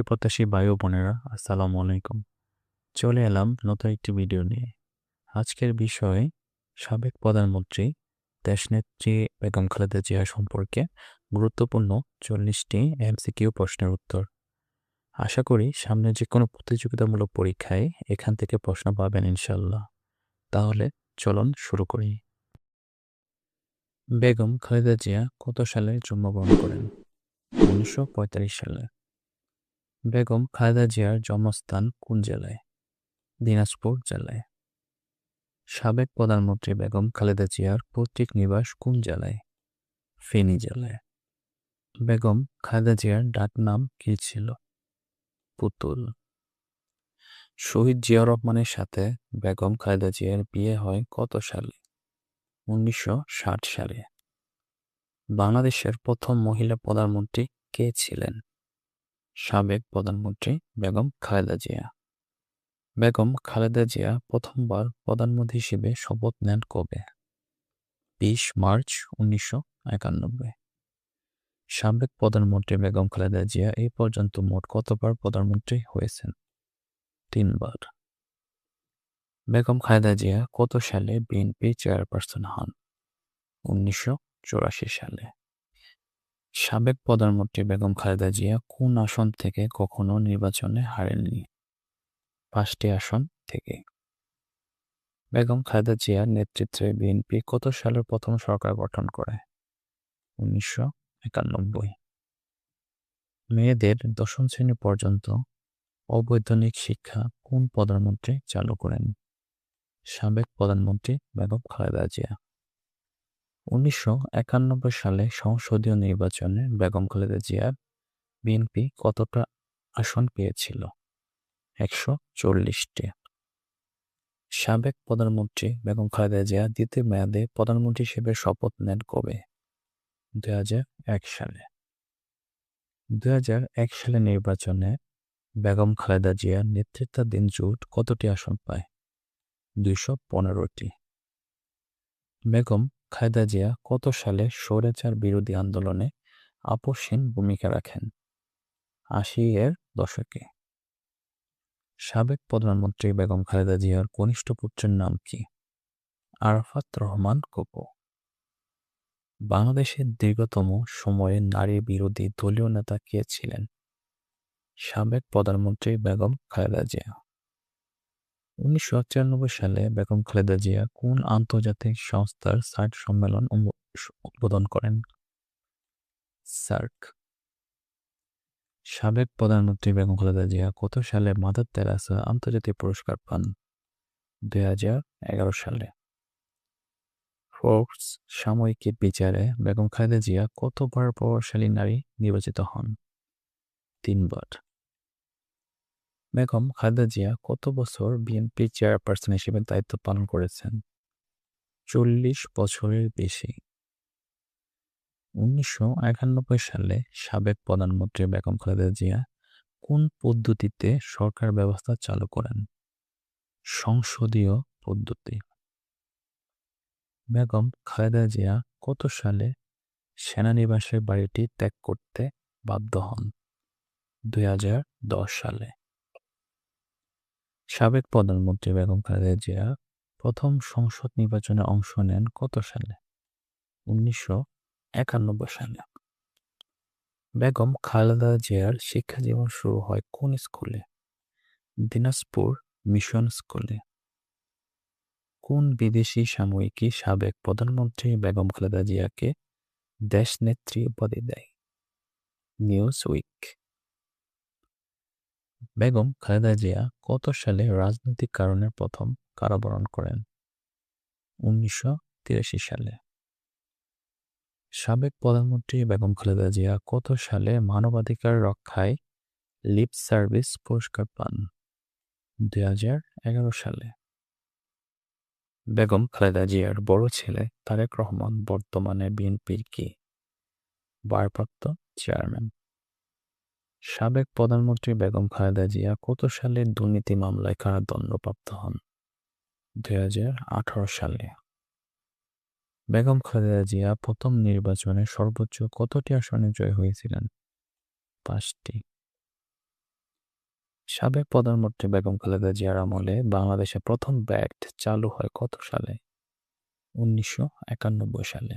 চাকরি প্রত্যাশী ভাই ও বোনেরা, আসসালামু আলাইকুম। চলে এলাম নতুন একটি ভিডিও নিয়ে। আজকের বিষয় সাবেক প্রধানমন্ত্রী দেশনেত্রী বেগম খালেদা জিয়া সম্পর্কে গুরুত্বপূর্ণ 40টি এমসিকিউ প্রশ্নের উত্তর। আশা করি সামনে যে কোনো প্রতিযোগিতামূলক পরীক্ষায় এখান থেকে প্রশ্ন পাবেন ইনশাল্লাহ। তাহলে চলুন শুরু করি। বেগম খালেদা জিয়া কত সালে জন্মগ্রহণ করেন? 1945 সালে। বেগম খালেদা জিয়ার জন্মস্থান কোন জেলায়? দিনাজপুর জেলায়। সাবেক প্রধানমন্ত্রী বেগম খালেদা জিয়ার পৈতৃক নিবাস কোন জেলায়? ফেনী জেলায়। বেগম খালেদা জিয়ার ডাকনাম কী ছিল? পুতুল। শহীদ জিয়াউর রহমানের সাথে বেগম খালেদা জিয়ার বিয়ে হয় কত সালে? 1960 সালে। বাংলাদেশের প্রথম মহিলা প্রধানমন্ত্রী কে ছিলেন? সাবেক প্রধানমন্ত্রী বেগম খালেদা জিয়া। বেগম খালেদা জিয়া প্রথমবার প্রধানমন্ত্রী হিসেবে শপথ নেন কবে? 20 মার্চ 1991। সাবেক প্রধানমন্ত্রী বেগম খালেদা জিয়া এই পর্যন্ত মোট কতবার প্রধানমন্ত্রী হয়েছেন? 3 বার। বেগম খালেদা জিয়া কত সালে বিএনপি চেয়ারপারসন হন? 1984 সালে। সাবেক প্রধানমন্ত্রী বেগম খালেদা জিয়া কোন আসন থেকে কখনো নির্বাচনে হারেননি? 5টি আসন থেকে। বেগম খালেদা জিয়ার নেতৃত্বে বিএনপি কত সালের প্রথম সরকার গঠন করে? 1991। মেয়েদের 10ম শ্রেণী পর্যন্ত অবৈতনিক শিক্ষা কোন প্রধানমন্ত্রী চালু করেন? সাবেক প্রধানমন্ত্রী বেগম খালেদা জিয়া। 1991 সালে সংসদীয় নির্বাচনে বেগম খালেদা জিয়ার বিএনপি কতটা আসন পেয়েছিল? 140টি। সাবেক প্রধানমন্ত্রী বেগম খালেদা জিয়া দ্বিতীয় মেয়াদে প্রধানমন্ত্রী হিসেবে শপথ নেন কবে? 2001 সালে। 2001 সালে নির্বাচনে বেগম খালেদা জিয়ার নেতৃত্বাধীন জোট কতটি আসন পায়? 215টি। বেগম খালেদা জিয়া কত সালে স্বৈরাচার বিরোধী আন্দোলনে আপসহীন ভূমিকা রাখেন? 80-এর দশকে। সাবেক প্রধানমন্ত্রী বেগম খালেদা জিয়ার কনিষ্ঠ পুত্রের নাম কি? আরাফাত রহমান কোকো। বাংলাদেশের দীর্ঘতম সময়ে নারী বিরোধী দলীয় নেতা কে ছিলেন? সাবেক প্রধানমন্ত্রী বেগম খালেদা জিয়া। 1994 সালে বেগম খালেদা জিয়া কোন আন্তর্জাতিক সংস্থার সার্ক সম্মেলন উদ্বোধন করেন? সার্ক। সাবেক প্রধানমন্ত্রী বেগম খালেদা জিয়া কত সালে মাদার তেরেসা আন্তর্জাতিক পুরস্কার পান? 2011 সালে। ফোর্বস সাময়িকীর বিচারে বেগম খালেদা জিয়া কতবার প্রভাবশালী নারী নির্বাচিত হন? 3 বার। বেগম খালেদা জিয়া কত বছর বিএনপি চেয়ারপারসন হিসেবে দায়িত্ব পালন করেছেন? 40 বছরের বেশি। 1991 সালে সাবেক প্রধানমন্ত্রী বেগম খালেদা জিয়া কোন পদ্ধতিতে সরকার ব্যবস্থা চালু করেন? সংসদীয় পদ্ধতি। বেগম খালেদা জিয়া কত সালে সেনানিবাসের বাড়িটি ত্যাগ করতে বাধ্য হন? 2010 সালে। সাবেক প্রধানমন্ত্রী বেগম খালেদা জিয়া প্রথম সংসদ নির্বাচনে অংশ নেন কত সালে? 1991 সালে। বেগম খালেদা জিয়ার শিক্ষা জীবন শুরু হয় কোন স্কুলে? দিনাজপুর মিশন স্কুলে। কোন বিদেশি সাময়িকী সাবেক প্রধানমন্ত্রী বেগম খালেদা জিয়াকে দেশনেত্রী উপাধি দেয়? Newsweek. বেগম খালেদা জিয়া কত সালে রাজনৈতিক কারণে প্রথম কারাবরণ করেন? 1983 সালে। সাবেক প্রধানমন্ত্রী বেগম খালেদা জিয়া কত সালে মানবাধিকার রক্ষায় লিপ সার্ভিস পুরস্কার পান? 2011 সালে। বেগম খালেদা জিয়ার বড় ছেলে তারেক রহমান বর্তমানে বিএনপির কি ভারপ্রাপ্ত চেয়ারম্যান? সাবেক প্রধানমন্ত্রী বেগম খালেদা জিয়া কত সালে দুর্নীতি মামলায় কারাদণ্ডপ্রাপ্ত হন? 2018 সালে। বেগম খালেদা জিয়া প্রথম নির্বাচনে সর্বোচ্চ কতটি আসনে জয়ী হয়েছিলেন? 5টি। সাবেক প্রধানমন্ত্রী বেগম খালেদা জিয়ার আমলে বাংলাদেশে প্রথম ব্যাট চালু হয় কত সালে? 1991 সালে।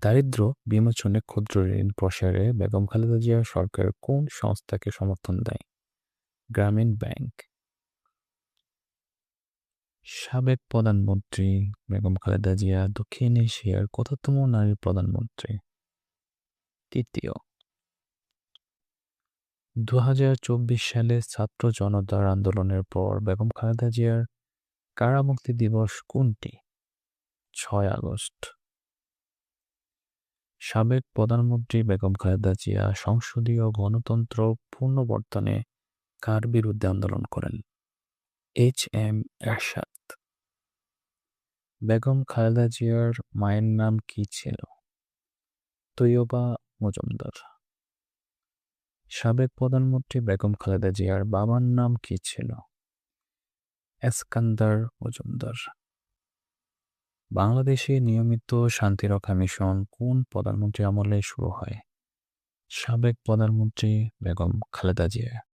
দারিদ্র্য বিমোচনে ক্ষুদ্র ঋণ প্রসারে বেগম খালেদা জিয়া সরকার কোন সংস্থাকে সমর্থন দেয়? গ্রামীণ ব্যাংক। সাবেক প্রধানমন্ত্রী বেগম খালেদা জিয়া দক্ষিণ এশিয়ার কততম নারী প্রধানমন্ত্রী? তৃতীয়। 2024 সালে ছাত্র জনতার আন্দোলনের পর বেগম খালেদা জিয়ার কারামুক্তি দিবস কোনটি? 6 আগস্ট। সাবেক প্রধানমন্ত্রী বেগম খালেদা জিয়া সংসদীয় গণতন্ত্র পুনর্বর্তনে কার বিরুদ্ধে আন্দোলন করেন? HM এরশাদ। বেগম খালেদা জিয়ার মায়ের নাম কি ছিল? তৈয়বা মজুমদার। সাবেক প্রধানমন্ত্রী বেগম খালেদা জিয়ার বাবার নাম কি ছিল? এসকান্দার মজুমদার। বাংলাদেশে নিয়মিত শান্তিরক্ষা মিশন কোন প্রধানমন্ত্রী আমলে শুরু হয়? সাবেক প্রধানমন্ত্রী বেগম খালেদা জিয়া।